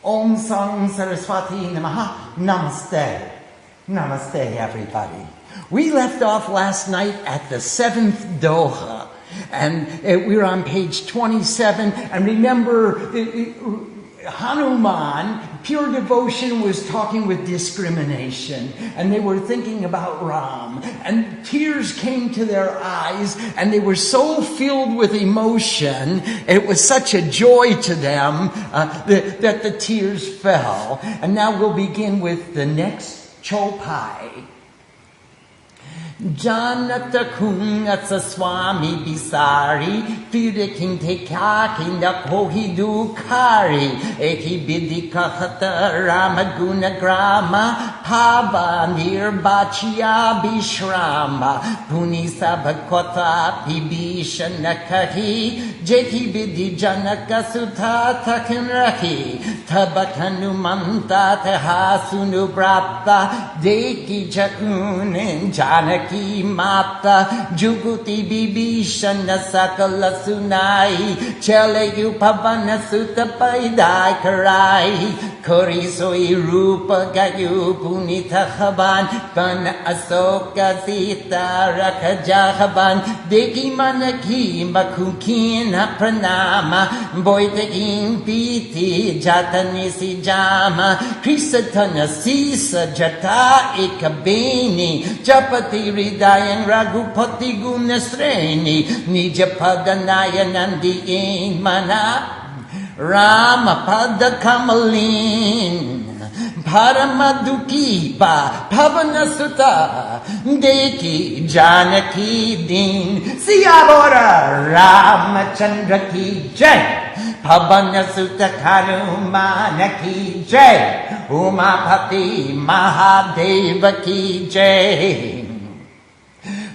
Om Sang Saraswati Namaha. Namaste. Namaste, everybody. We left off last night at the 7th Doha, and we were on page 27. And remember, Hanuman, pure devotion, was talking with discrimination, and they were thinking about Ram, and tears came to their eyes, and they were so filled with emotion, it was such a joy to them that the tears fell. And now we'll begin with the next chopai. Janata kungatsa swami bisari, Tiriking tekakinda kohidu kari, Eki bidikahata ramaguna grama, Pava nirbachya bishrama, Punisabakota bibisha nakahi, Jeki bidi janaka sutata kinrahi, Tabakanumanta tehasunu brata, Deki jakunin janaki Mata Juguti Bibishana Sakala Sunai Cheleyu Pavana Sutta Paidai Karai Korisoi Rupa Gayu Punita Haban Pan Asoka Sita Rakajahaban Deki Manaki Makukina Pranama Boitekin Piti Jatanisi Jama Krisatana Sisa Jata Ikabini Japati Ridayang Raghupati Gunasreni Nijapadanaya Nandi Mana Rama Pada Kamalin Paramadukipa Pavanasuta Deki Janaki Din Siyabora Ramachandra ki Jai Pavanasuta Hanumana ki Jai Umapati Mahadeva ki Jai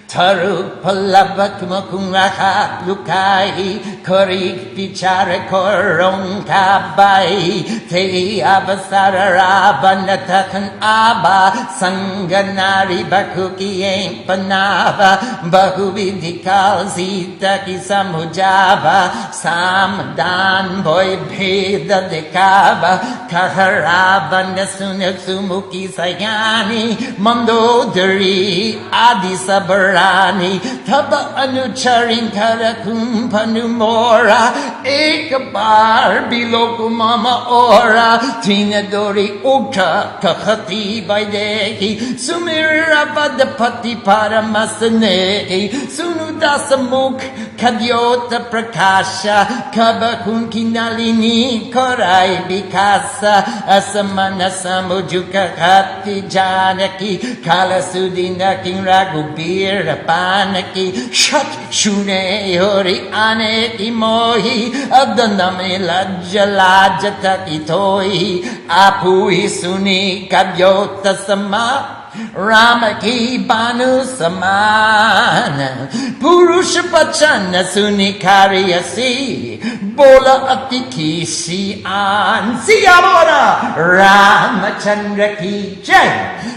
Taru palabakmakungaka lukai Kori pichare korong kabai Te abasara rabanatakan aba Sanganari bakuki empanava Bahuvidikal Sita kisamujava Samdan boy bheda dekava Kaharava nasunak sumuki sayani Mandodari adisabara Taba anucharin karakum panumora Ekabar biloko mama ora Tinadori uka kakati vaideki Sumira vadapati paramasaneki Sunudasamuk kadyota prakasha Kabakun kinalini korai bikasa Asamana samujuka kati janaki Kalasudina king ragubir Panaki Shat Shune Hori Aneti Mohi Adanami Lajja Lajata Itoi Apui Suni Kabyota Sama Ramaki Banu Samana Purusha Pachana Sunikariasi Bola Atikisi An Siyamora Ramachandra ki Jai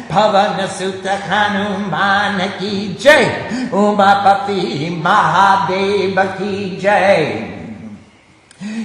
Pavana Sutta Hanumana ki Jai Umapati Mahadeva ki Jai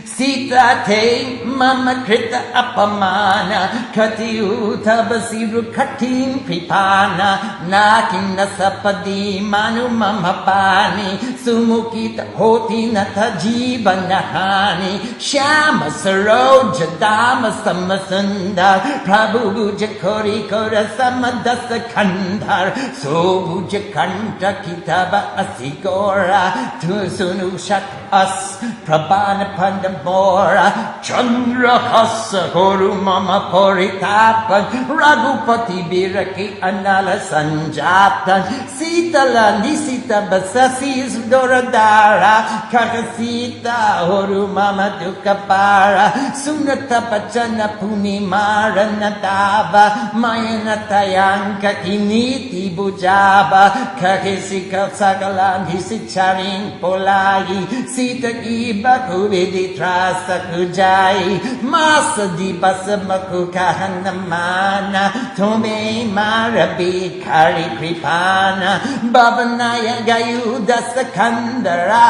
Sita te mama krita apamana Kati utabasiru katin pripana Nakin nasapadi manu mamapani Sumukita hoti natajiba nahani Shama saroja dama samasundar Prabhu buja kori kora samadasa kandar So buja kanta kitaba asigora Tu sunu shat as prabana Pandamora Chandra Hasa Koru Mama Poritapan Raghupati Biraki Anala Sanjatan Sita Nisita Basasis Doradara Kakasita Horu Mama Dukapara Sunata Pachana Punimara Natava Mayanatayanka Kiniti Bujaba Kakisika Sagalan Hisicharin Polai Sita Iba Viditra Kujai Masadi Basamaku Kahanamana Tome Marabi Kari Kripana Babanaya Gayuda Sakandara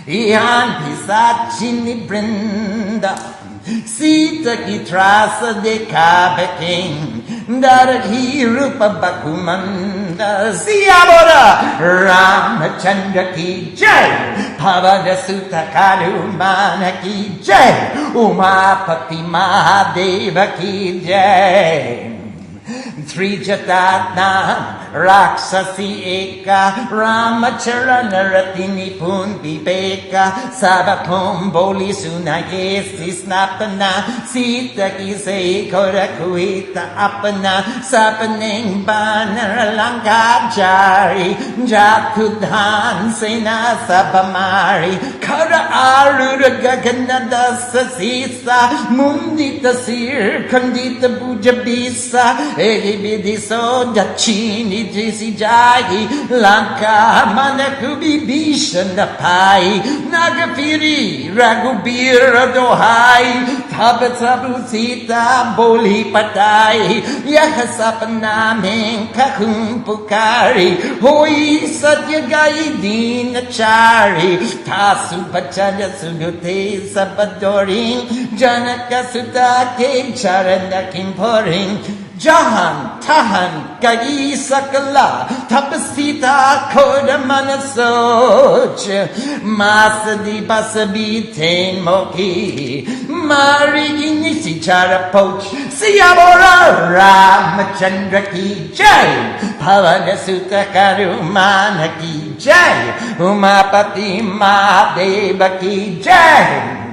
Ian Pisachini Brinda Sita ki trasa dekha king. Daraki rupa bakumanda. Siyabora Ramachandra ki jai. Pavana Sutta Hanuman ki jai. Umapati Mahadeva ki jai. Trijata Raksasi Eka Ramacharana Ratini Pun Viveka Sabapom Boli Sunayesi Snapana Sita Kise Korakuita Apana Sapaning Banner Lanka Jari Jakudhan Sena Sabamari Kara Arura Gaganada Sasisa Mundita Sir Kandita Bujabisa Ehibidiso Dachini Jisi Jai Lanka Manakubi Bishana Pai Nagafiri Ragubira Dohai Tabatabu Sita Boli Patai Yahasapanaming Kahum Pukari Hoi Satyagai Dinachari Tasu Pachaya Sudute Sabadoring Janaka Sudake Charana Kimporing Jahan, Tahan, Kagi Sakala, Tapasita, Koda Manasoch, Masadi Basabi Tain Moki, Mari Inisi Charapoch, Siyabora Ramachandra ki jai, Pavana Sutta Karumana ki jai, Umapati Mahadeva ki jai.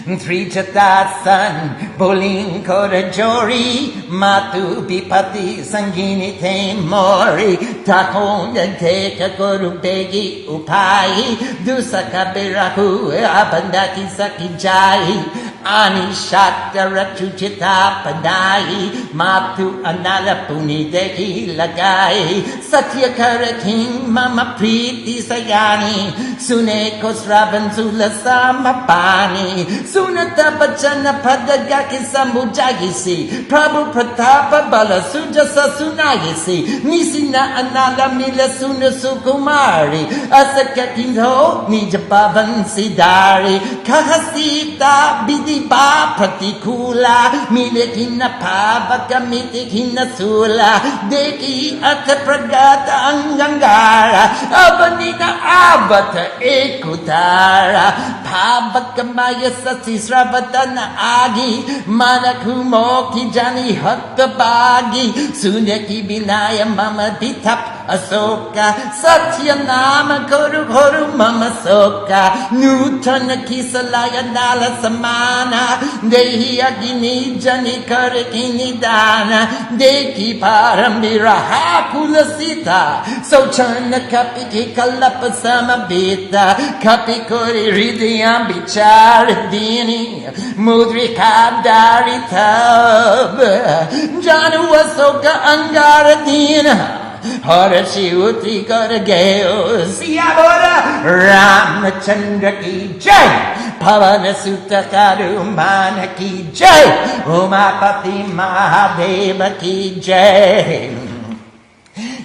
Trijata san boling korajori matu bipati sangini te mori takon and take a koru begi upai dusaka biraku abandaki sakijai ani shatara chuchita padai matu anala puni deki lagai satya karaking mama priti sayani sune kosravan sulasama pani Sunata Pachana Padagaki Sambujagisi Prabhu Pratapa Bala Sujasa Sunagisi Nisina Anala Mila Suna Sukumari Asaka Kinho Nijapavan Sidari Kahasita Bidipa Pratikula Milekina Pavaka Mitikina Sula Deki Atapragata Angangara Abanina Avata Ekutara Pavakamaya Sati Sravatana Agi Manakumo Kijani Hattabagi Sunyaki Binaya Mama Ditap Asoka Satyanama Koru Koru Mama Soka Nutana Kisalaya Nala Samana Dehi Agini Jani Karakini Dana Deki Parambira Hakula Sita Sochana Kapiki Kalapasama Bita Kapikori Ridiyam Bichar Dini Mudrika Daritab Janu Wasoka Angaradina Harashi Uti Karageo Siyabora Ramachandra ki jai Pavana Sutta Karumana ki jai Umapati Mahadeva ki jai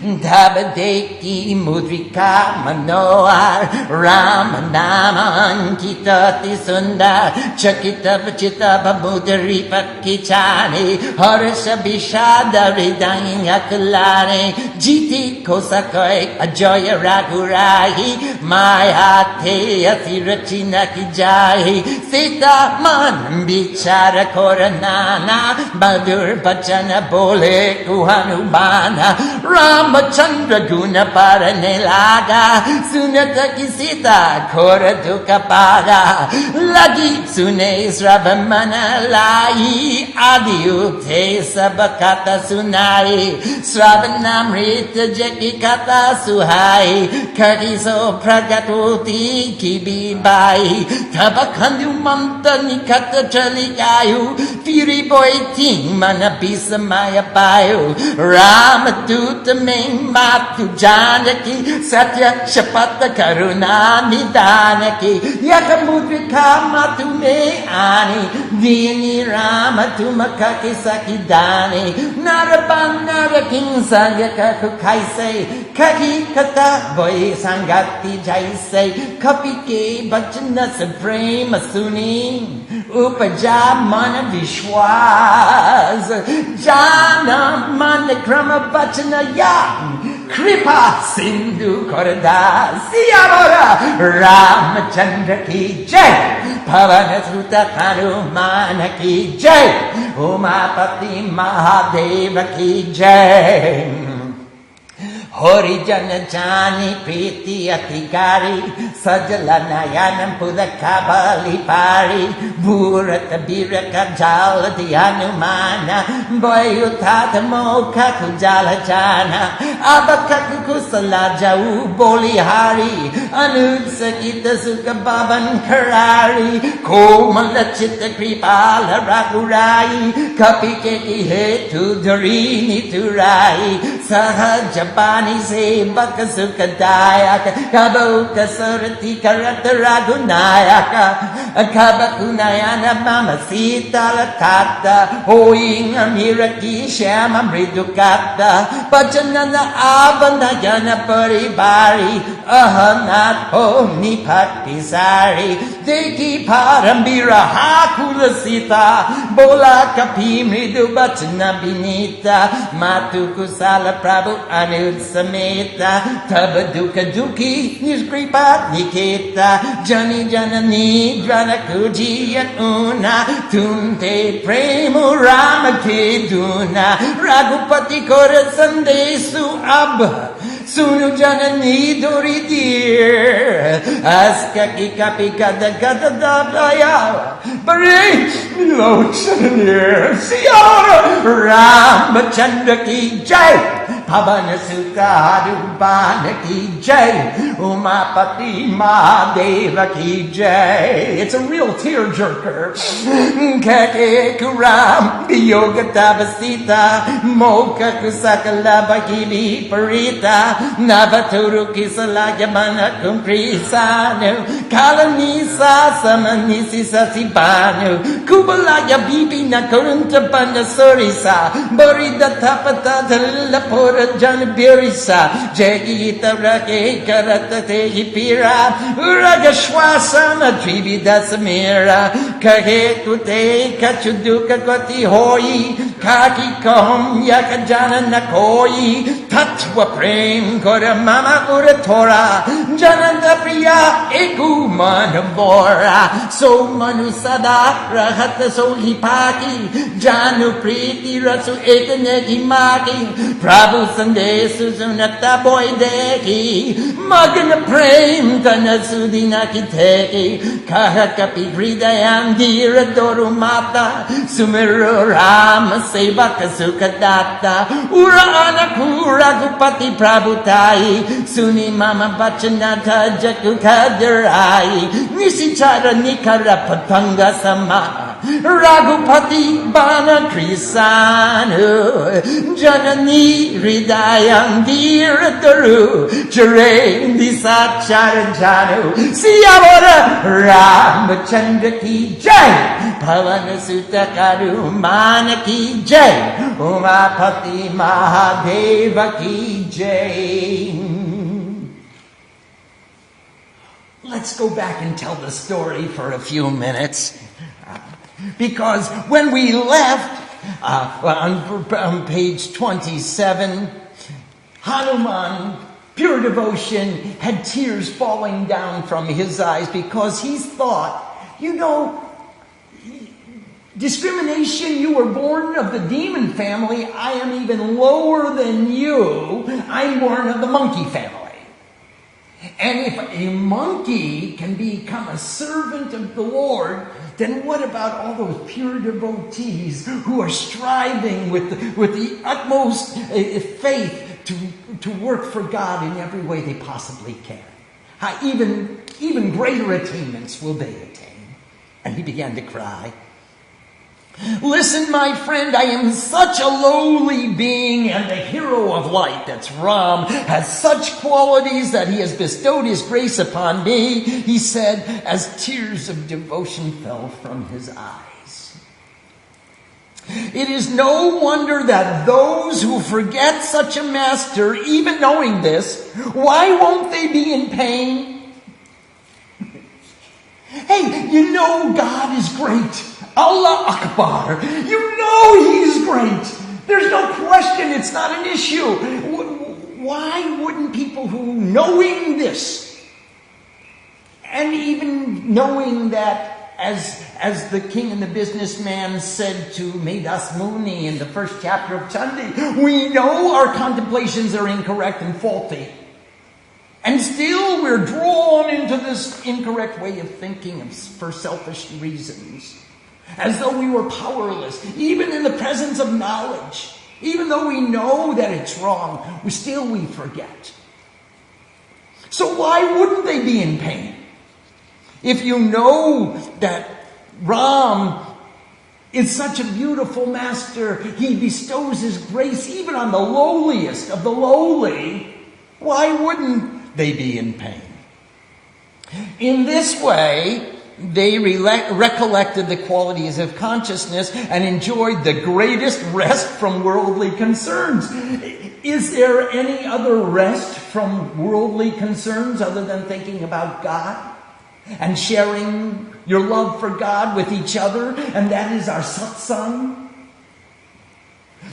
Dabadeki Mudrika Manohar Ramanaman Kitati Sundar Chakita Vachita Babudari Pakichani Harsha Bishada Ridain Yakulare Jiti Kosakoi Ajoya Ragurahi Mayate Atirachina Kijai Sita Man Bichara Koranana Badur Bachana Bole Kuhanubana Ramachandra Guna Paranelaga Sunata Kisita Kora Dukapada Lagi Sune Sravamana Lai Adiute Sabakata Sunai Sravanamrita Jekikata Suhai Kariso Pragatuti Kibibai Tabakandu Manta Nikata Chalikayu Firi Boy Ting Manabisa Maya Bayu Ramatut Main Matu Janaki Satya Shapata Karuna Nidanaki Yakamudrika Matu Me Ani Dini Ramatu Makaki Sakidani Narabana King Sanyaka Kaise Kaki Kata Boy Sangati Jaise Kapike Bachana Supreme Suni Upaja mana vishwas, jana mana krama vachana yang, kripa sindhu korda, siyamora Ramachandra ki jai, Pavana Suta Hanumana ki jai, Umapati Mahadeva ki jai. Hori jana jani priti atikari, sajala nayanam pudakabali pari, burata biraka jala di Hanumana, boyutata moka kujala jana, abakaku kusala jau boli hari, anudsakita suka baban karari, komala chitta kripala ragurai, kapikeki hetu dharini turai, sahajapani se bakasukadayaka, kaboka surati karata ragunayaka, kabakunayana mama Sita latata, hoing amiraki shama mridukata, pajanana abandayana paribari, ahanat homni patisari, deki parambira hakula Sita, bola kapi mridu bachana binita, matukusala prabhu anudsa Sameta, Tabaduka Duki, Nishkripa Niketa, Jani Janani, Dranakuji Una, Tunte Premu Ramake Duna, Ragupati Kora Sandesu Abba, Sunu Janani Dori Dear, Askaki Kapika da Gata Dablaya, Bari, Lochanir, Siara, Ramachandra Ki Jai. Pavana Sutta Hanumana ki jai, Umapati Mahadeva ki jai. It's a real tearjerker. Kake Kuram, Yoga Tabasita, Moka Kusakala Bagili Parita, Navaturu Kisala Yamana Kumprisanu, Kalanisa Samanisi Sasibanu, Kubalaya Bibi Nakurunta Bandasurisa, Borida Tapata Lapora Janabirisa, Jagita Rake Karate Pira, Uragashwasana Trivida Samira, Kake Kute Kachuduka Koti Hoi, Kaki Kom Yakajana Nakoi, Tatwa Prem Kora Mama Uratora, Jananda Priya Eku Manamora, So Manusada Rahata Solipaki, Janu Priti Rasu Ekaneki Maki, Prabhu Sandesu Sunata Boydeki, Magana Prem Tanasudina Kiteki, Kahakapi Hridayam Dira Dorumata, Sumeru Rama Sevaka Sukadata, Urana Kura Gupati Prabhutai, Suni Mama Bachanata Jakukadarai, Nisichara Nikara Patanga Sama, Raghupati Bana Krisanu, Janani Hridayam Diradaru, Jare Nisacharajanu, Siyavara Ramachandra ki jai, Pavana Sutta Hanumana ki jai, Umapati Mahadeva ki jai. Let's go back and tell the story for a few minutes. Because when we left, on page 27, Hanuman, pure devotion, had tears falling down from his eyes because he thought, discrimination, you were born of the demon family, I am even lower than you, I'm born of the monkey family. And if a monkey can become a servant of the Lord, then what about all those pure devotees who are striving with the utmost faith to work for God in every way they possibly can? Even greater attainments will they attain. And he began to cry. Listen, my friend, I am such a lowly being, and the hero of light, that's Ram, has such qualities that he has bestowed his grace upon me, he said, as tears of devotion fell from his eyes. It is no wonder that those who forget such a master, even knowing this, why won't they be in pain? Hey, you know God is great. Allah Akbar. You know He's great. There's no question. It's not an issue. Why wouldn't people who, knowing this, and even knowing that, as the king and the businessman said to Midas Muni in the first chapter of Chandi, we know our contemplations are incorrect and faulty. And still we're drawn into this incorrect way of thinking for selfish reasons. As though we were powerless, even in the presence of knowledge. Even though we know that it's wrong, we forget. So why wouldn't they be in pain? If you know that Ram is such a beautiful master, he bestows his grace even on the lowliest of the lowly, why wouldn't they be in pain? In this way, they recollected the qualities of consciousness and enjoyed the greatest rest from worldly concerns. Is there any other rest from worldly concerns other than thinking about God and sharing your love for God with each other? And that is our satsang.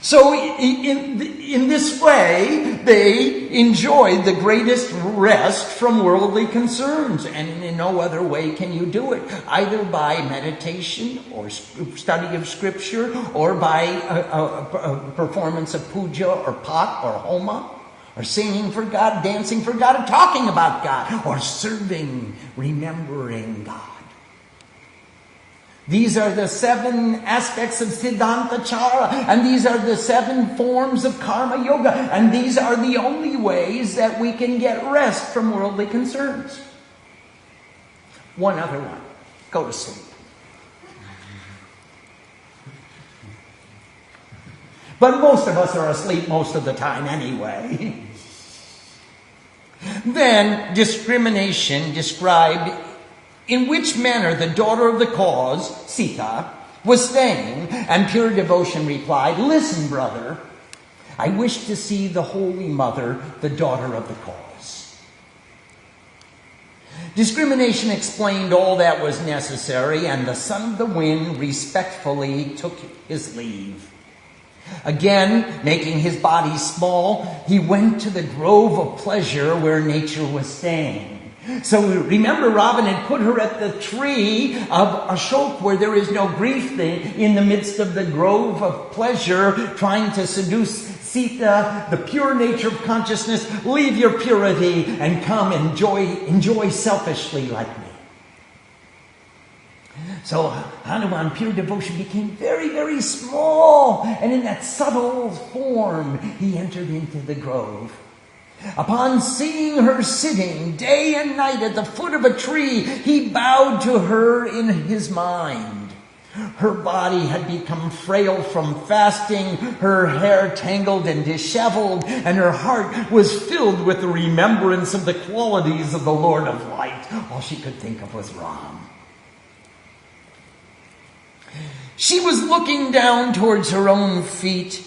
So in this way, they enjoyed the greatest rest from worldly concerns. And in no other way can you do it. Either by meditation or study of scripture or by a performance of puja or pat or homa or singing for God, dancing for God, and talking about God or serving, remembering God. These are the 7 aspects of Siddhanta Chara, and these are the 7 forms of karma yoga, and these are the only ways that we can get rest from worldly concerns. One other one. Go to sleep. But most of us are asleep most of the time anyway. Then, discrimination described in which manner the daughter of the cause, Sita, was staying, and pure devotion replied, listen, brother, I wish to see the Holy Mother, the daughter of the cause. Discrimination explained all that was necessary, and the son of the wind respectfully took his leave. Again, making his body small, he went to the grove of pleasure where nature was staying. So remember, Ravana had put her at the tree of Ashok where there is no grief, in the midst of the grove of pleasure, trying to seduce Sita, the pure nature of consciousness. Leave your purity and come enjoy selfishly like me. So Hanuman, pure devotion, became very, very small, and in that subtle form he entered into the grove. Upon seeing her sitting day and night at the foot of a tree, he bowed to her in his mind. Her body had become frail from fasting, her hair tangled and disheveled, and her heart was filled with the remembrance of the qualities of the Lord of Light. All she could think of was Ram. She was looking down towards her own feet,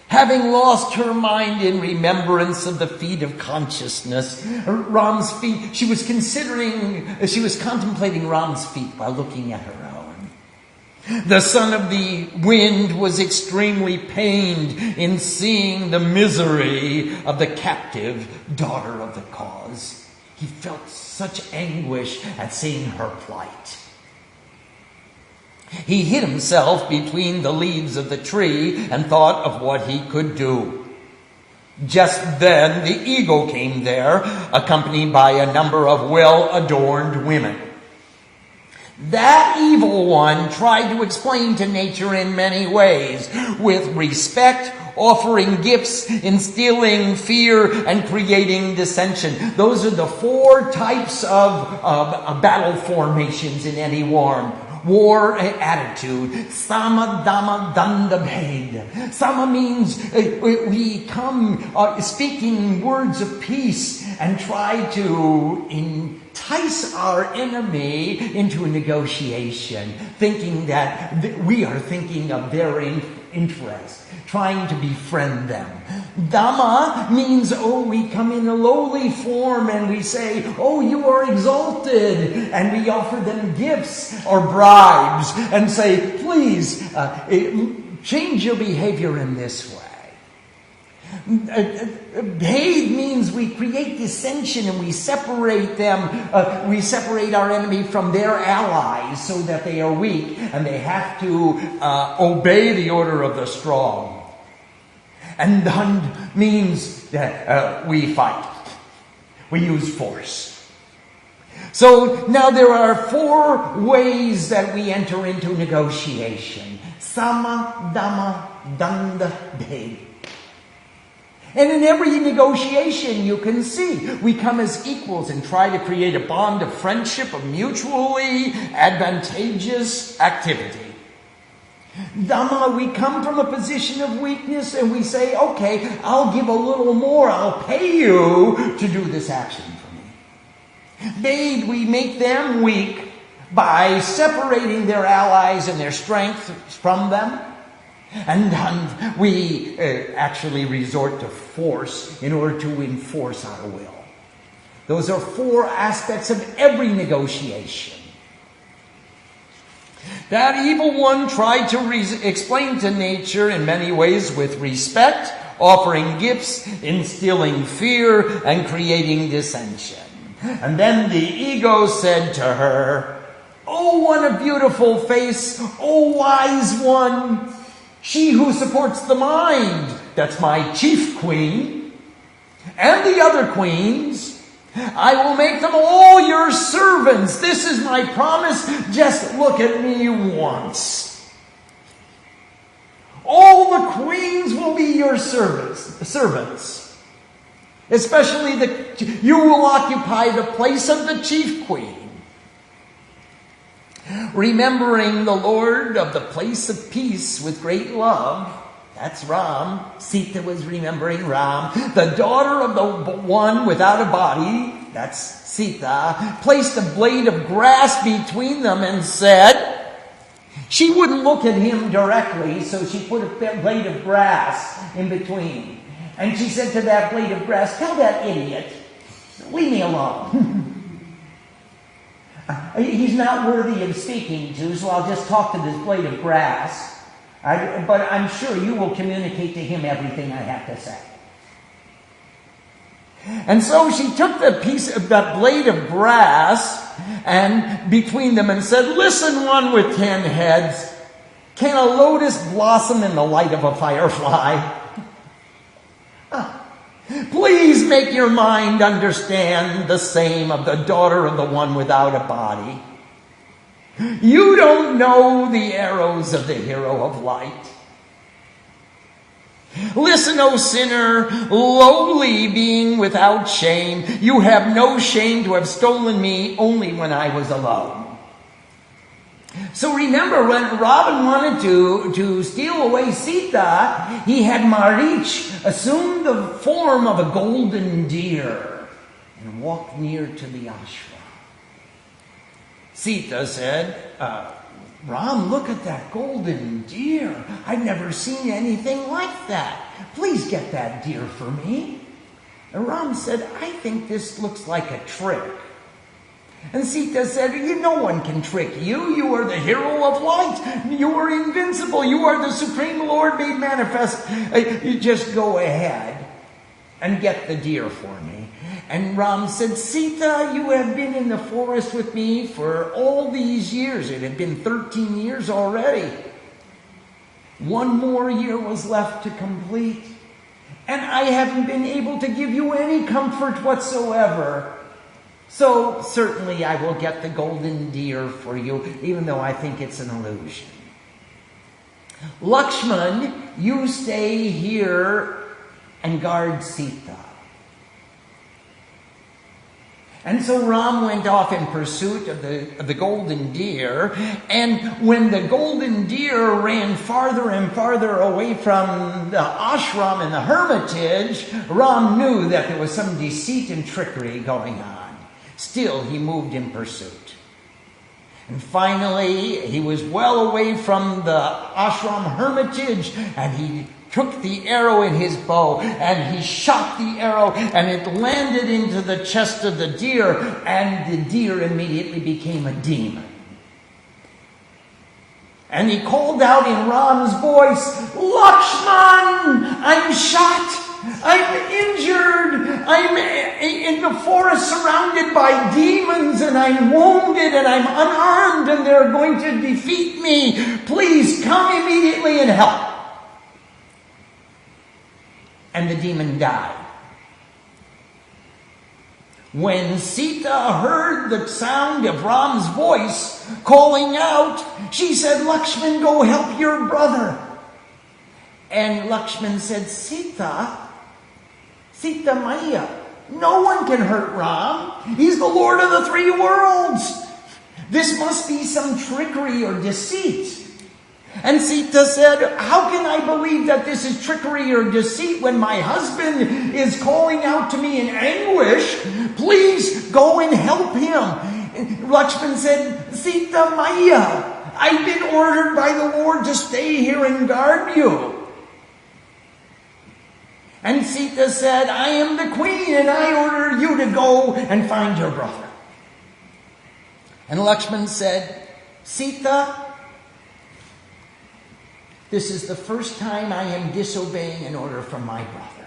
having lost her mind in remembrance of the feet of consciousness. Ram's feet, she was contemplating Ram's feet while looking at her own. The son of the wind was extremely pained in seeing the misery of the captive daughter of the cause. He felt such anguish at seeing her plight. He hid himself between the leaves of the tree and thought of what he could do. Just then the eagle came there, accompanied by a number of well-adorned women. That evil one tried to explain to nature in many ways, with respect, offering gifts, instilling fear, and creating dissension. Those are the 4 types of battle formations in any war attitude. Sama, Dhamma, Danda, Bhed. Sama means we come speaking words of peace and try to entice our enemy into a negotiation, thinking that we are thinking of their interest, trying to befriend them. Dhamma means, we come in a lowly form and we say, you are exalted. And we offer them gifts or bribes and say, please, change your behavior in this way. Hate means we create dissension and we separate them. We separate our enemy from their allies so that they are weak and they have to obey the order of the strong. And Dand means that we fight. We use force. So now there are 4 ways that we enter into negotiation. Sama, Dhamma, Danda, Bhed. And in every negotiation, you can see, we come as equals and try to create a bond of friendship, of mutually advantageous activity. Dhamma, we come from a position of weakness and we say, okay, I'll give a little more, I'll pay you to do this action for me. Bhed, we make them weak by separating their allies and their strength from them. And we actually resort to force in order to enforce our will. Those are 4 aspects of every negotiation. That evil one tried to explain to nature in many ways with respect, offering gifts, instilling fear, and creating dissension. And then the ego said to her, what a beautiful face, wise one. She who supports the mind, that's my chief queen, and the other queens, I will make them all your servants. This is my promise. Just look at me once. All the queens will be your servants. Especially you will occupy the place of the chief queen. Remembering the Lord of the place of peace with great love, that's Ram. Sita was remembering Ram. The daughter of the one without a body, that's Sita, placed a blade of grass between them and said, she wouldn't look at him directly, so she put a blade of grass in between. And she said to that blade of grass, tell that idiot, leave me alone. He's not worthy of speaking to, so I'll just talk to this blade of grass. But I'm sure you will communicate to him everything I have to say. And so she took that blade of grass and between them and said, listen, one with 10 heads, can a lotus blossom in the light of a firefly? Please make your mind understand the same of the daughter of the one without a body. You don't know the arrows of the hero of light. Listen, O sinner, lowly being without shame, you have no shame to have stolen me only when I was alone. So remember, when Ravana wanted to steal away Sita, he had Marich assume the form of a golden deer and walk near to the ashram. Sita said, Ram, look at that golden deer. I've never seen anything like that. Please get that deer for me. And Ram said, I think this looks like a trick. And Sita said, no one can trick you. You are the hero of light. You are invincible. You are the Supreme Lord made manifest. You just go ahead and get the deer for me. And Ram said, Sita, you have been in the forest with me for all these years. It had been 13 years already. 1 more year was left to complete. And I haven't been able to give you any comfort whatsoever. So certainly I will get the golden deer for you, even though I think it's an illusion. Lakshman, you stay here and guard Sita. And so Ram went off in pursuit of the golden deer. And when the golden deer ran farther and farther away from the ashram and the hermitage, Ram knew that there was some deceit and trickery going on. Still, he moved in pursuit. And finally, he was well away from the ashram hermitage, and he took the arrow in his bow, and he shot the arrow, and it landed into the chest of the deer, and the deer immediately became a demon. And he called out in Ram's voice, "Lakshman, I'm shot! I'm injured! I'm in the forest surrounded by demons, and I'm wounded, and I'm unarmed, and they're going to defeat me. Please come immediately and help." And the demon died. When Sita heard the sound of Ram's voice calling out, she said, "Lakshman, go help your brother." And Lakshman said, Sita Maya, no one can hurt Ram. He's the Lord of the three worlds. This must be some trickery or deceit. And Sita said, "How can I believe that this is trickery or deceit when my husband is calling out to me in anguish? Please go and help him." And Lakshman said, "Sita Maya, I've been ordered by the Lord to stay here and guard you." And Sita said, "I am the queen, and I order you to go and find your brother." And Lakshman said, "Sita, this is the first time I am disobeying an order from my brother.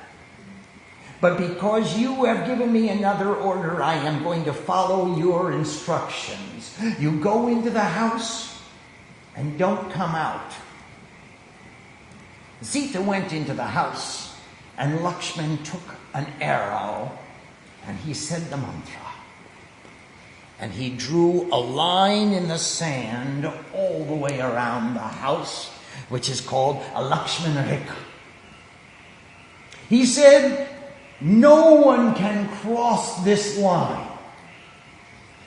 But because you have given me another order, I am going to follow your instructions. You go into the house and don't come out." Sita went into the house, and Lakshman took an arrow, and he said the mantra. And he drew a line in the sand all the way around the house, which is called a Lakshmana Rekha. He said, "No one can cross this line.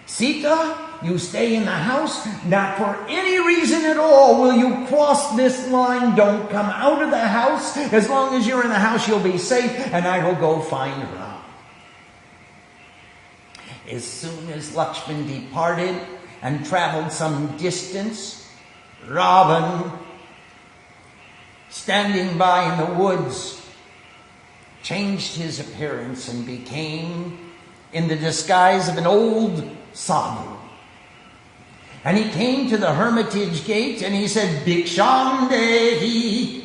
Sita, you stay in the house. Not for any reason at all will you cross this line. Don't come out of the house. As long as you're in the house, you'll be safe, and I will go find Ram." As soon as Lakshman departed and traveled some distance, Ravana, standing by in the woods, changed his appearance and became in the disguise of an old sadhu. And he came to the hermitage gate and he said, "Bhiksham dehi,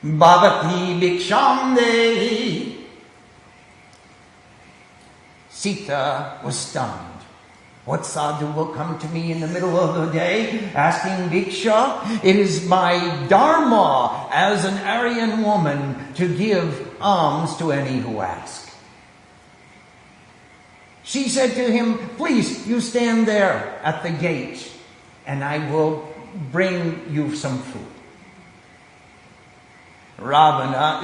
bhavati bhiksham dehi." Sita was stunned. What sadhu will come to me in the middle of the day asking bhiksha? It is my dharma as an Aryan woman to give alms to any who ask. She said to him, "Please, you stand there at the gate and I will bring you some food."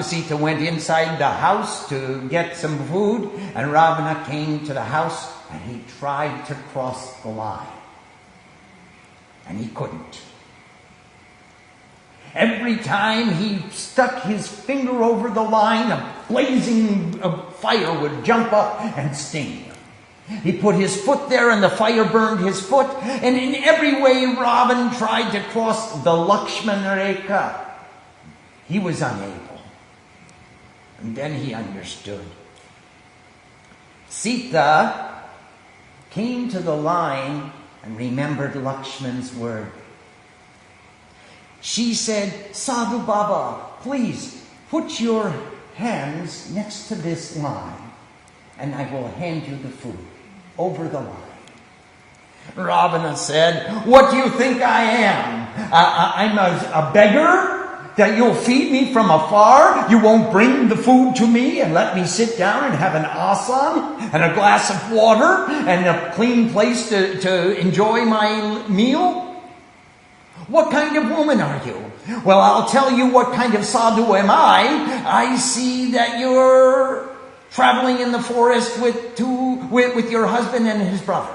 Sita went inside the house to get some food, and Ravana came to the house and he tried to cross the line. And he couldn't. Every time he stuck his finger over the line, a blazing fire would jump up and sting him. He put his foot there and the fire burned his foot. And in every way, Ravana tried to cross the Lakshmana Rekha. He was unable. And then he understood. Sita came to the line and remembered Lakshman's word. She said, "Sadhu Baba, please put your hands next to this line and I will hand you the food over the line." Ravana said, "What do you think I am? I'm a beggar? That you'll feed me from afar? You won't bring the food to me and let me sit down and have an asan and a glass of water and a clean place to enjoy my meal? What kind of woman are you?" "Well, I'll tell you what kind of sadhu am I. I see that you're traveling in the forest with your husband and his brother,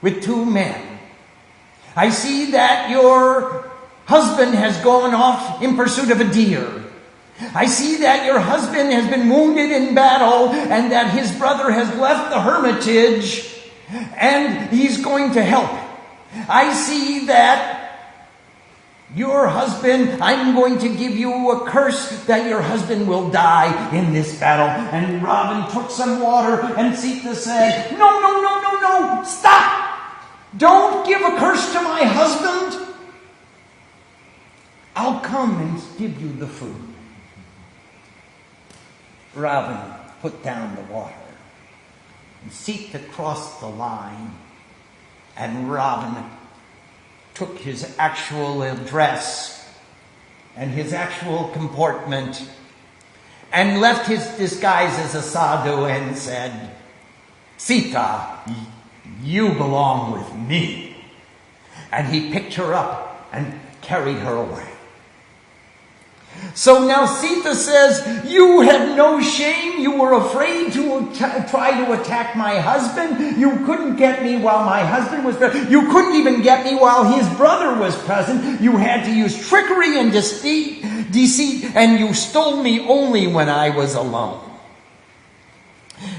with two men. I see that your husband has gone off in pursuit of a deer. I see that your husband has been wounded in battle and that his brother has left the hermitage and he's going to help I see that your husband, I'm going to give you a curse that your husband will die in this battle. And Ravana took some water, and Sita said, no, stop! Don't give a curse to my husband. I'll come and give you the food. Ravana put down the water. And Sita crossed the line. And Ravana took his actual dress and his actual comportment and left his disguise as a sadhu and said, Sita, you belong with me. And he picked her up and carried her away. So now Sita says, you have no shame. You were afraid to try to attack my husband. You couldn't get me while my husband was present. You couldn't even get me while his brother was present. You had to use trickery and deceit, and you stole me only when I was alone.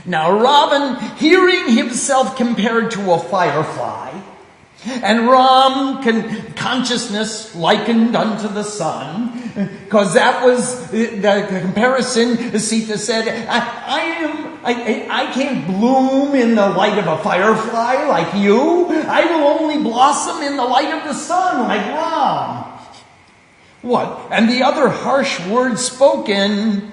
Now Ravana, hearing himself compared to a firefly, and Ram consciousness likened unto the sun, because that was the comparison. Sita said, I can't bloom in the light of a firefly like you. I will only blossom in the light of the sun like Ram. What? And the other harsh words spoken,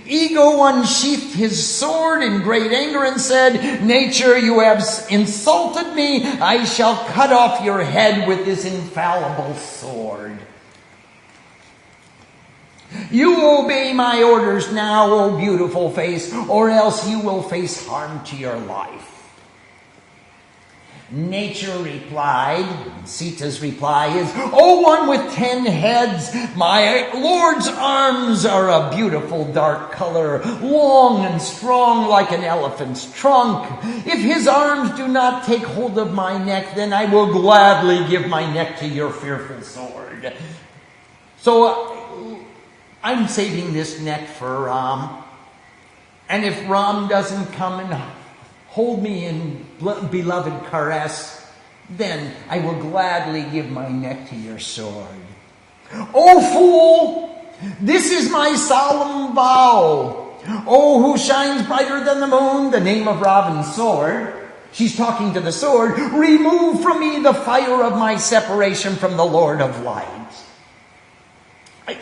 Ego unsheathed his sword in great anger and said, Nature, you have insulted me. I shall cut off your head with this infallible sword. You obey my orders now, O beautiful face, or else you will face harm to your life. Nature replied, Sita's reply is, O one with 10 heads, my Lord's arms are a beautiful dark color, long and strong like an elephant's trunk. If his arms do not take hold of my neck, then I will gladly give my neck to your fearful sword. So I'm saving this neck for Ram. And if Ram doesn't come and hold me in beloved caress, then I will gladly give my neck to your sword. O fool, this is my solemn vow. O who shines brighter than the moon, the name of Ravana's sword. She's talking to the sword. Remove from me the fire of my separation from the Lord of light.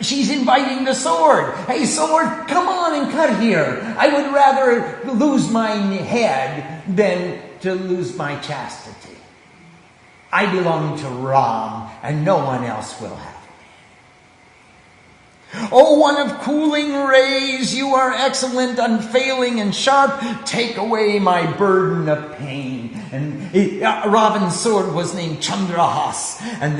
She's inviting the sword. Hey, sword, come on and cut here. I would rather lose my head than to lose my chastity. I belong to Ram, and no one else will have me. O one of cooling rays, you are excellent, unfailing, and sharp. Take away my burden of pain. And Ravana's sword was named Chandrahas. And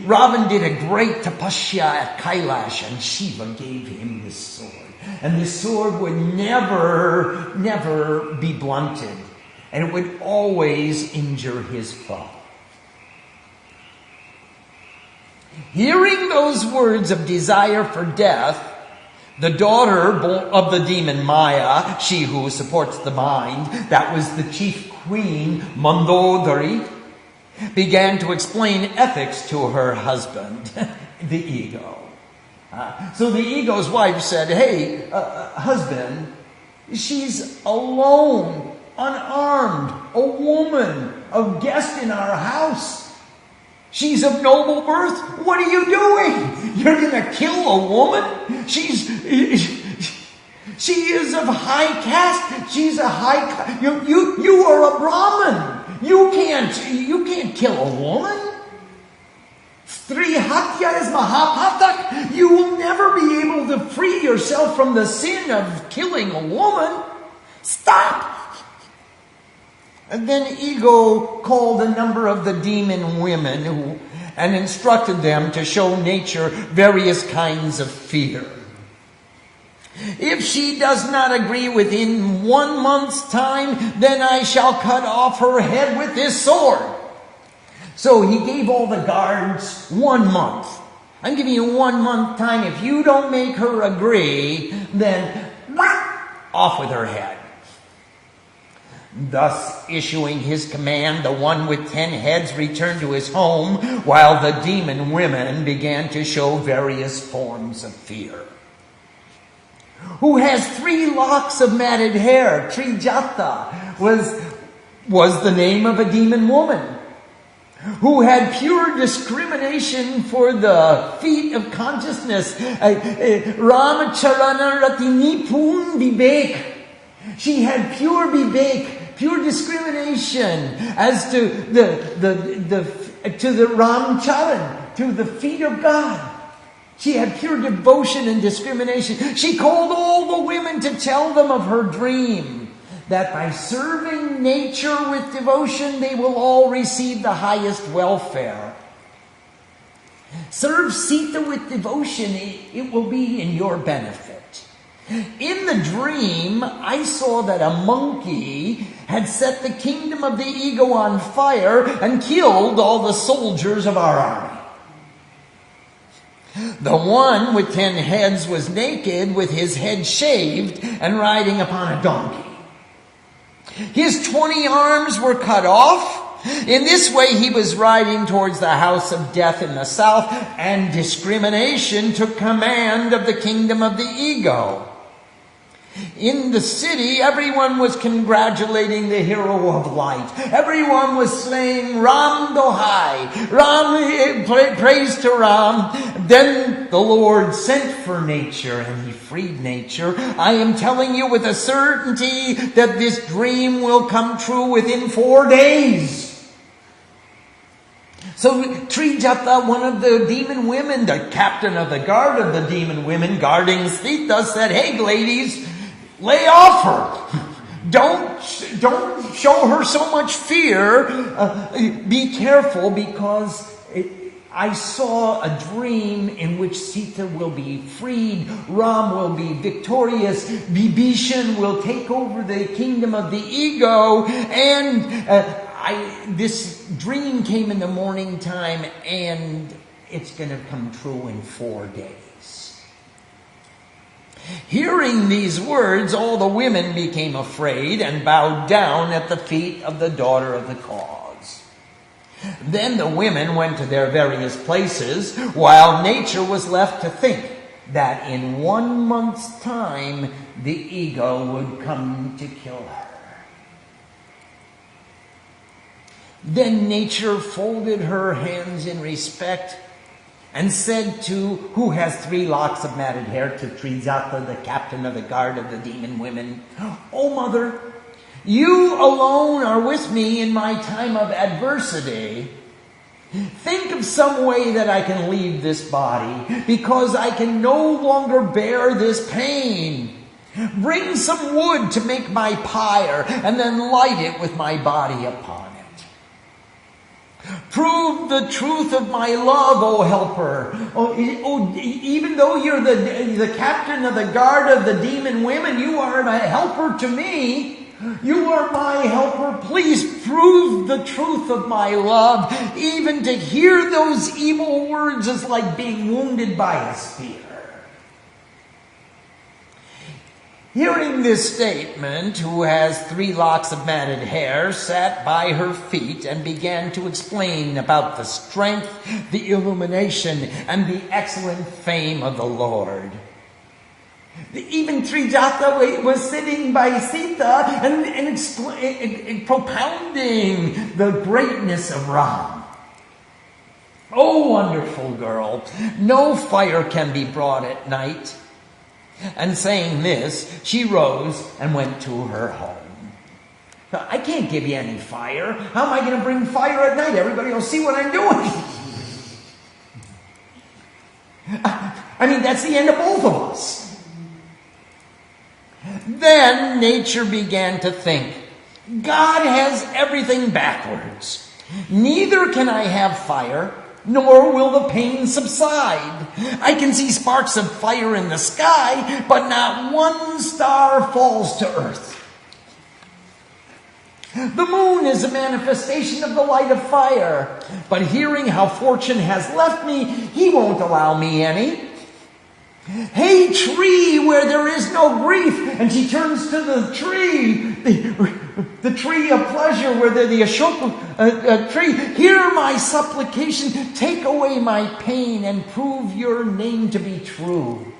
Ravana did a great tapasya at Kailash, and Shiva gave him this sword. And this sword would never be blunted. And it would always injure his foe. Hearing those words of desire for death, the daughter of the demon Maya, she who supports the mind, that was the chief queen, Mandodari, began to explain ethics to her husband, the ego. So the ego's wife said, hey, husband, she's alone, unarmed, a woman, a guest in our house. She's of noble birth. What are you doing? You're going to kill a woman? She is of high caste. She's a high. You are a Brahmin. You can't kill a woman. Strihatya is Mahapatak. You will never be able to free yourself from the sin of killing a woman. Stop. And then Ego called a number of the demon women and instructed them to show nature various kinds of fear. If she does not agree within 1 month's time, then I shall cut off her head with this sword. So he gave all the guards 1 month. I'm giving you 1 month time. If you don't make her agree, then off with her head. Thus issuing his command, the one with 10 heads returned to his home, while the demon women began to show various forms of fear. Who has 3 locks of matted hair? Trijata was the name of a demon woman. Who had pure discrimination for the feet of consciousness. Ramacharana Ratinipun Vivek. She had pure vivek, pure discrimination as to the Ramcharan, to the feet of God. She had pure devotion and discrimination. She called all the women to tell them of her dream, that by serving nature with devotion, they will all receive the highest welfare. Serve Sita with devotion, it will be in your benefit. In the dream, I saw that a monkey had set the kingdom of the ego on fire and killed all the soldiers of our army. The one with 10 heads was naked, with his head shaved, and riding upon a donkey. His 20 arms were cut off. In this way he was riding towards the house of death in the south, and discrimination took command of the kingdom of the ego. In the city, everyone was congratulating the hero of light. Everyone was saying, Ram Dohai, Ram, praise to Ram. Then the Lord sent for nature and he freed nature. I am telling you with a certainty that this dream will come true within 4 days. So Trijata, one of the demon women, the captain of the guard of the demon women guarding Sita, said, hey ladies, lay off her. Don't show her so much fear. Be careful, because I saw a dream in which Sita will be freed, Ram will be victorious, Vibhishan will take over the kingdom of the ego, and this dream came in the morning time, and it's going to come true in 4 days. Hearing these words, all the women became afraid and bowed down at the feet of the daughter of the cause. Then the women went to their various places, while nature was left to think that in 1 month's time the ego would come to kill her. Then nature folded her hands in respect and said to, who has 3 locks of matted hair, to Trijata, the captain of the guard of the demon women, O mother, you alone are with me in my time of adversity. Think of some way that I can leave this body, because I can no longer bear this pain. Bring some wood to make my pyre, and then light it with my body upon it. Prove the truth of my love, O helper. Even though you're the captain of the guard of the demon women, you are a helper to me. You are my helper. Please prove the truth of my love. Even to hear those evil words is like being wounded by a spear. Hearing this statement, who has 3 locks of matted hair, sat by her feet and began to explain about the strength, the illumination, and the excellent fame of the Lord. Even Trijata was sitting by Sita and propounding the greatness of Ram. Oh, wonderful girl, no fire can be brought at night. And saying this, she rose and went to her home. Now, I can't give you any fire. How am I going to bring fire at night? Everybody will see what I'm doing. I mean, that's the end of both of us. Then nature began to think, God has everything backwards. Neither can I have fire, nor will the pain subside. I can see sparks of fire in the sky, but not one star falls to earth. The moon is a manifestation of the light of fire, but hearing how fortune has left me, he won't allow me any. Hey, tree where there is no grief. And she turns to the tree, the tree of pleasure, where the Ashoka tree. Hear my supplication, take away my pain, and prove your name to be true.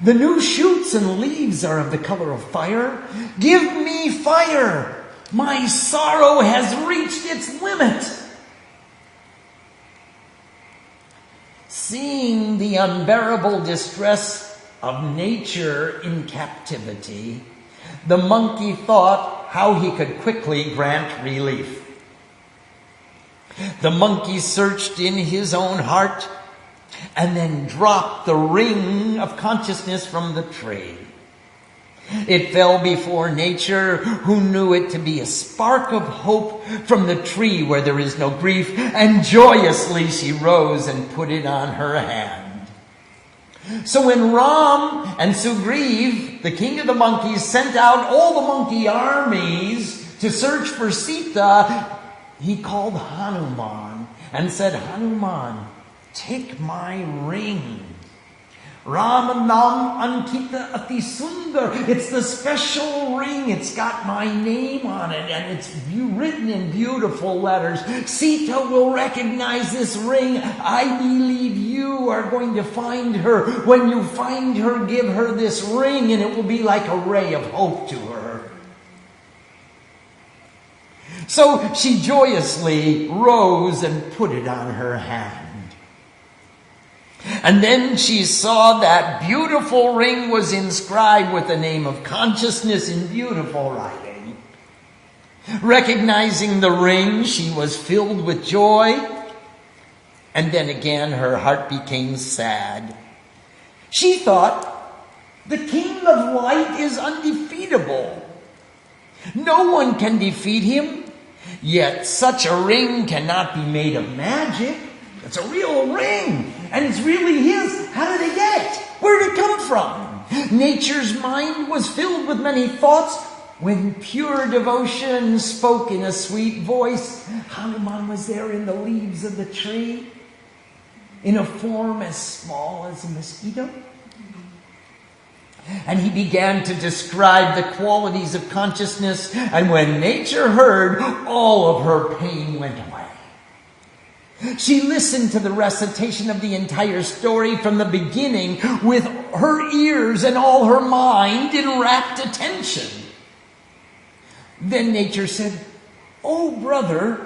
The new shoots and leaves are of the color of fire. Give me fire. My sorrow has reached its limit. Seeing the unbearable distress of nature in captivity, the monkey thought how he could quickly grant relief. The monkey searched in his own heart and then dropped the ring of consciousness from the tree. It fell before nature, who knew it to be a spark of hope from the tree where there is no grief, and joyously she rose and put it on her hand. So when Ram and Sugriv, the king of the monkeys, sent out all the monkey armies to search for Sita, he called Hanuman and said, Hanuman, take my ring. Ram Nam Ankita Ati Sundar. It's the special ring. It's got my name on it, and it's written in beautiful letters. Sita will recognize this ring. I believe you are going to find her. When you find her, give her this ring, and it will be like a ray of hope to her. So she joyously rose and put it on her hand. And then she saw that beautiful ring was inscribed with the name of consciousness in beautiful writing. Recognizing the ring, she was filled with joy. And then again, her heart became sad. She thought, the King of Light is undefeatable. No one can defeat him. Yet such a ring cannot be made of magic. It's a real ring, and it's really his. How did he get it? Where did it come from? Nature's mind was filled with many thoughts when pure devotion spoke in a sweet voice. Hanuman was there in the leaves of the tree, in a form as small as a mosquito. And he began to describe the qualities of consciousness, and when nature heard, all of her pain went away. She listened to the recitation of the entire story from the beginning with her ears and all her mind in rapt attention. Then nature said, "Oh, brother,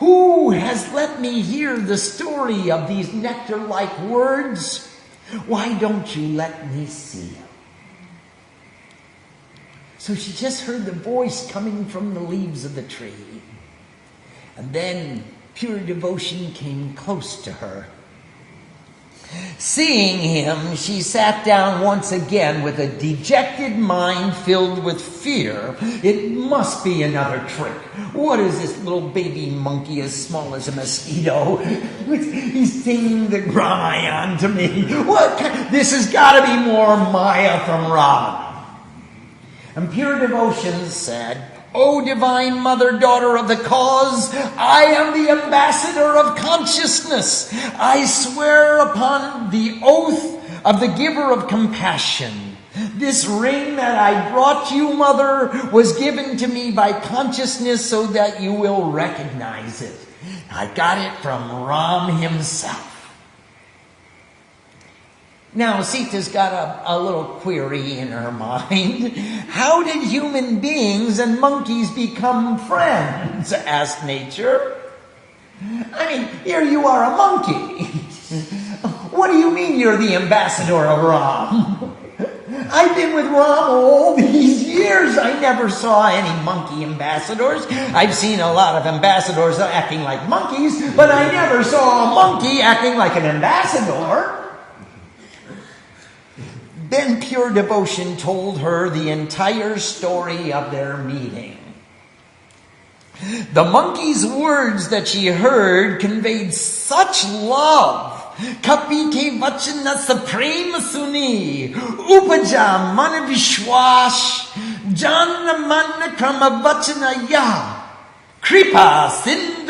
who has let me hear the story of these nectar-like words? Why don't you let me see them?" So she just heard the voice coming from the leaves of the tree. And then pure devotion came close to her. Seeing him, she sat down once again with a dejected mind filled with fear. It must be another trick. What is this little baby monkey as small as a mosquito? He's singing the Ramayan to me. This has got to be more Maya from Ravana. And pure devotion said, "O divine mother, daughter of the cause, I am the ambassador of consciousness. I swear upon the oath of the giver of compassion. This ring that I brought you, mother, was given to me by consciousness so that you will recognize it. I got it from Ram himself." Now, Sita's got a little query in her mind. How did human beings and monkeys become friends? Asked nature. I mean, here you are a monkey. What do you mean you're the ambassador of Ram? I've been with Ram all these years. I never saw any monkey ambassadors. I've seen a lot of ambassadors acting like monkeys, but I never saw a monkey acting like an ambassador. Then pure devotion told her the entire story of their meeting. The monkey's words that she heard conveyed such love. Kapi ke vachana supreme suni, upaja man vishwash, jana man krama vachana ya, kripa sind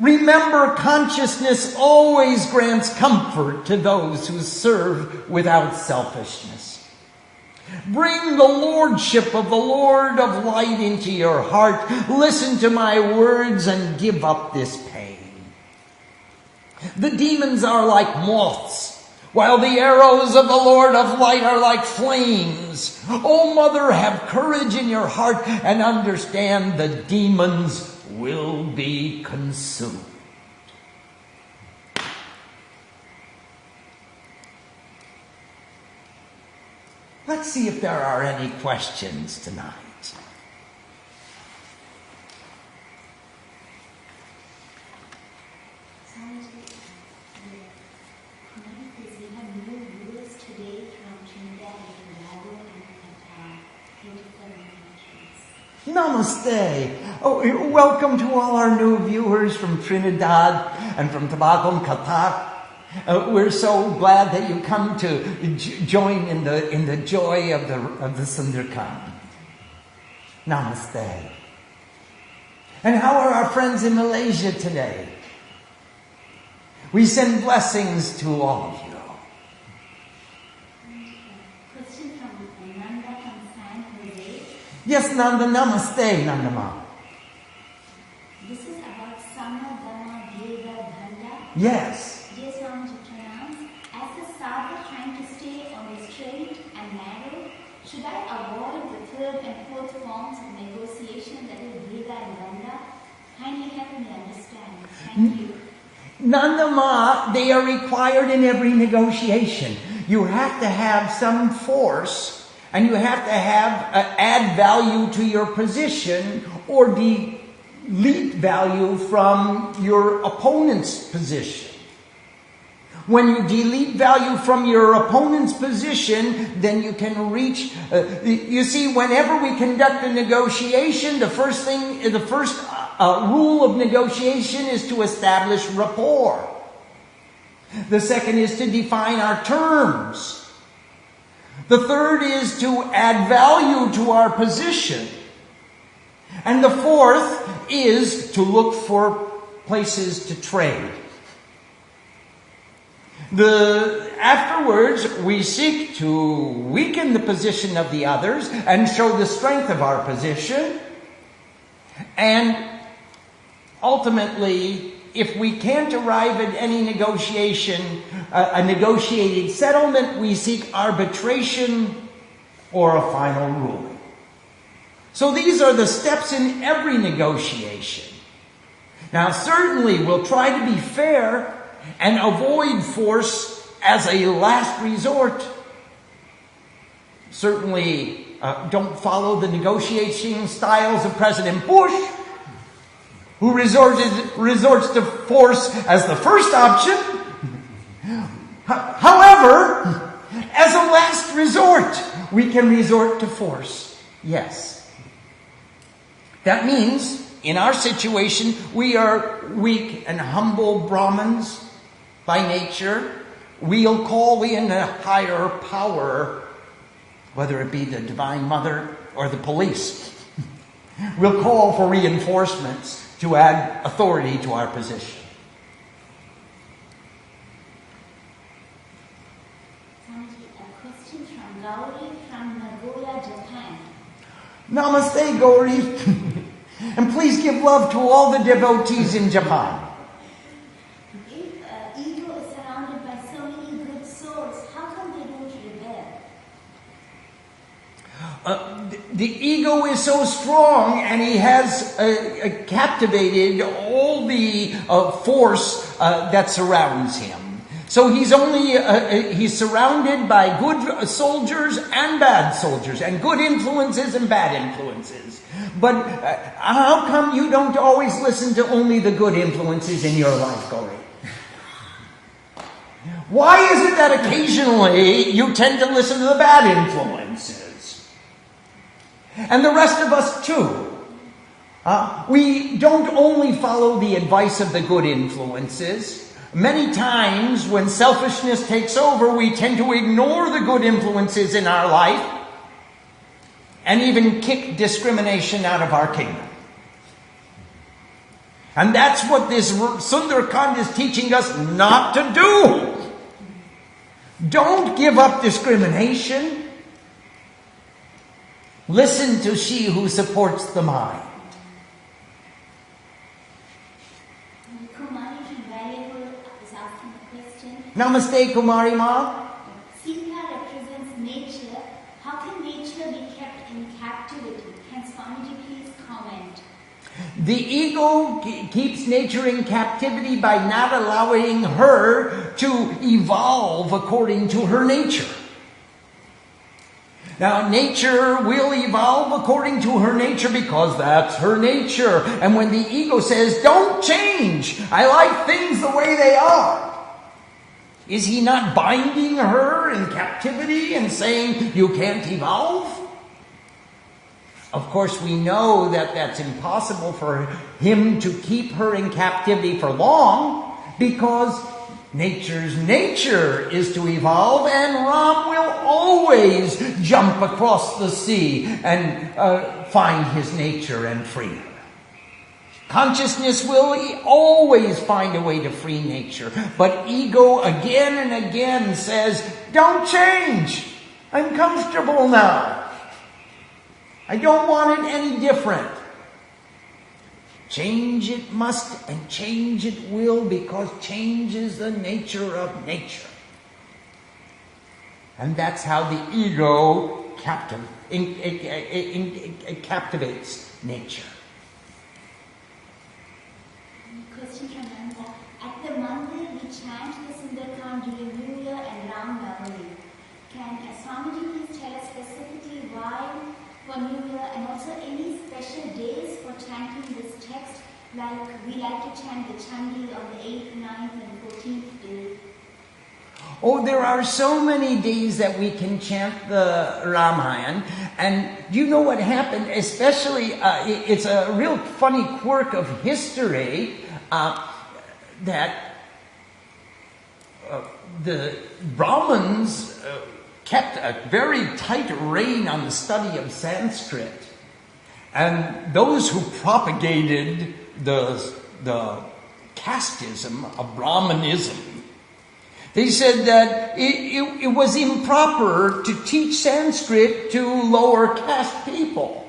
Remember, consciousness always grants comfort to those who serve without selfishness. Bring the lordship of the Lord of light into your heart. Listen to my words and give up this pain. The demons are like moths, while the arrows of the Lord of light are like flames. O Mother, have courage in your heart and understand the demons will be consumed. Let's see if there are any questions tonight. Namaste. Oh, welcome to all our new viewers from Trinidad and from Tobago and Qatar. We're so glad that you come to join in the joy of the Sundar Kanda. Namaste. And how are our friends in Malaysia today? We send blessings to all of you. Yes, Nanda, namaste, Nandama. This is about Sama Dhamma Deva Dhanda. Yes. Dear Swamiji pronouns, as the sadhaka trying to stay on the straight and narrow, should I avoid the third and fourth forms of negotiation, that is Deva and Dhanda? Kindly help me understand. Thank you. Nandama, they are required in every negotiation. You have to have some force. And you have to have add value to your position or delete value from your opponent's position. When you delete value from your opponent's position, then you can reach... you see, whenever we conduct a negotiation, the first rule of negotiation is to establish rapport. The second is to define our terms. The third is to add value to our position. And the fourth is to look for places to trade. Afterwards, we seek to weaken the position of the others and show the strength of our position. And ultimately, if we can't arrive at any negotiation, a negotiated settlement, we seek arbitration or a final ruling. So these are the steps in every negotiation. Now, certainly we'll try to be fair and avoid force as a last resort. Certainly don't follow the negotiating styles of President Bush, who resorts to force as the first option. However, as a last resort, we can resort to force. Yes. That means, in our situation, we are weak and humble Brahmins by nature. We'll call in a higher power, whether it be the Divine Mother or the police. We'll call for reinforcements to add authority to our position. A question from Gauri from Nagoya, Japan. Namaste, Gauri. And please give love to all the devotees in Japan. If ego is surrounded by so many good souls, how come they don't rebel? The ego is so strong, and he has captivated all the force that surrounds him. So he's surrounded by good soldiers and bad soldiers, and good influences and bad influences. But how come you don't always listen to only the good influences in your life, Gauri? Why is it that occasionally you tend to listen to the bad influences? And the rest of us too. We don't only follow the advice of the good influences. Many times when selfishness takes over, we tend to ignore the good influences in our life and even kick discrimination out of our kingdom. And that's what this Sundar Kanda is teaching us not to do. Don't give up discrimination. Listen to she who supports the mind. Kumari from Variable is asking a question. Namaste, Kumari Ma. Sita represents nature. How can nature be kept in captivity? Can Swamiji please comment? The ego keeps nature in captivity by not allowing her to evolve according to her nature. Now, nature will evolve according to her nature because that's her nature. And when the ego says, don't change, I like things the way they are, is he not binding her in captivity and saying, you can't evolve? Of course, we know that that's impossible for him to keep her in captivity for long because nature's nature is to evolve, and Ram will always jump across the sea and find his nature and free her. Consciousness will always find a way to free nature, but ego again and again says, don't change. I'm comfortable now. I don't want it any different. Change it must and change it will because change is the nature of nature. And that's how the ego captivates nature. Question from Lanka. At the Mandir, we chant the Sundar Kanda during New Year and Ram Navami. Can Swamiji please tell us specifically why for New Year and also any special days for chanting this text? Like we like to chant the Chandi on the 8th, 9th and 14th day. Oh, there are so many days that we can chant the Ramayana. And you know what happened? Especially, it's a real funny quirk of history that the Brahmins kept a very tight rein on the study of Sanskrit. And those who propagated the casteism of Brahmanism, they said that it was improper to teach Sanskrit to lower caste people.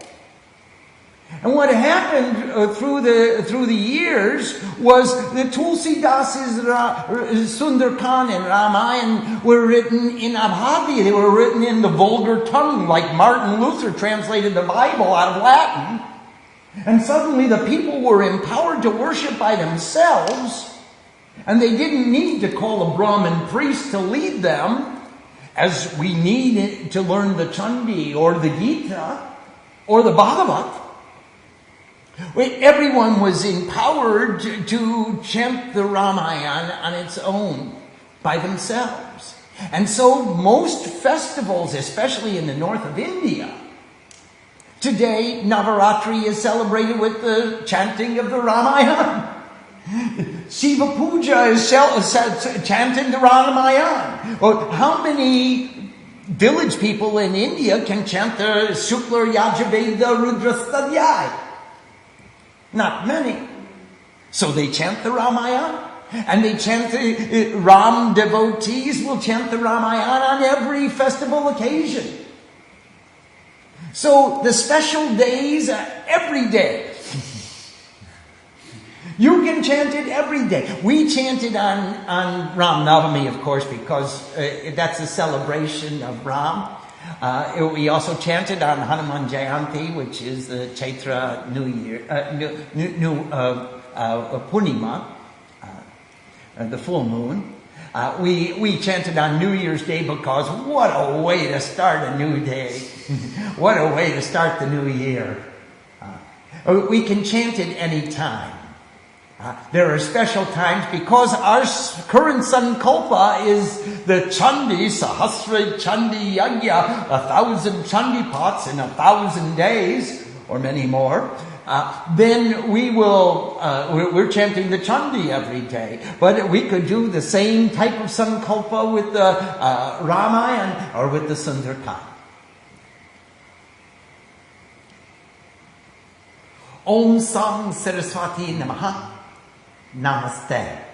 And what happened through the years was the Tulsidases, Sundar Kanda and Ramayana were written in Avadhi. They were written in the vulgar tongue, like Martin Luther translated the Bible out of Latin. And suddenly the people were empowered to worship by themselves. And they didn't need to call a Brahmin priest to lead them, as we need to learn the Chandi or the Gita or the Bhagavat. Everyone was empowered to chant the Ramayana on its own by themselves. And so most festivals, especially in the north of India, today Navaratri is celebrated with the chanting of the Ramayana. Shiva Puja is chanting the Ramayana. Well, how many village people in India can chant the Shukla Yajurveda Rudra Stadhyaya? Not many. So they chant the Ramayana. And they chant the Ram devotees will chant the Ramayana on every festival occasion. So the special days are every day. You can chant it every day. We chant it on Ram Navami, of course, because that's a celebration of Ram. We also chant it on Hanuman Jayanti, which is the Chaitra New Year, Purnima, the full moon. We chant it on New Year's Day because what a way to start a new day. What a way to start the new year. We can chant it any time. There are special times because our current Sankalpa is the Chandi, Sahasra Chandi Yagya, 1,000 Chandi pots in 1,000 days, or many more. Then we're chanting the Chandi every day. But we could do the same type of Sankalpa with the Ramayana or with the Sundar Kanda. Om Sam Saraswati Namaha. Namaste.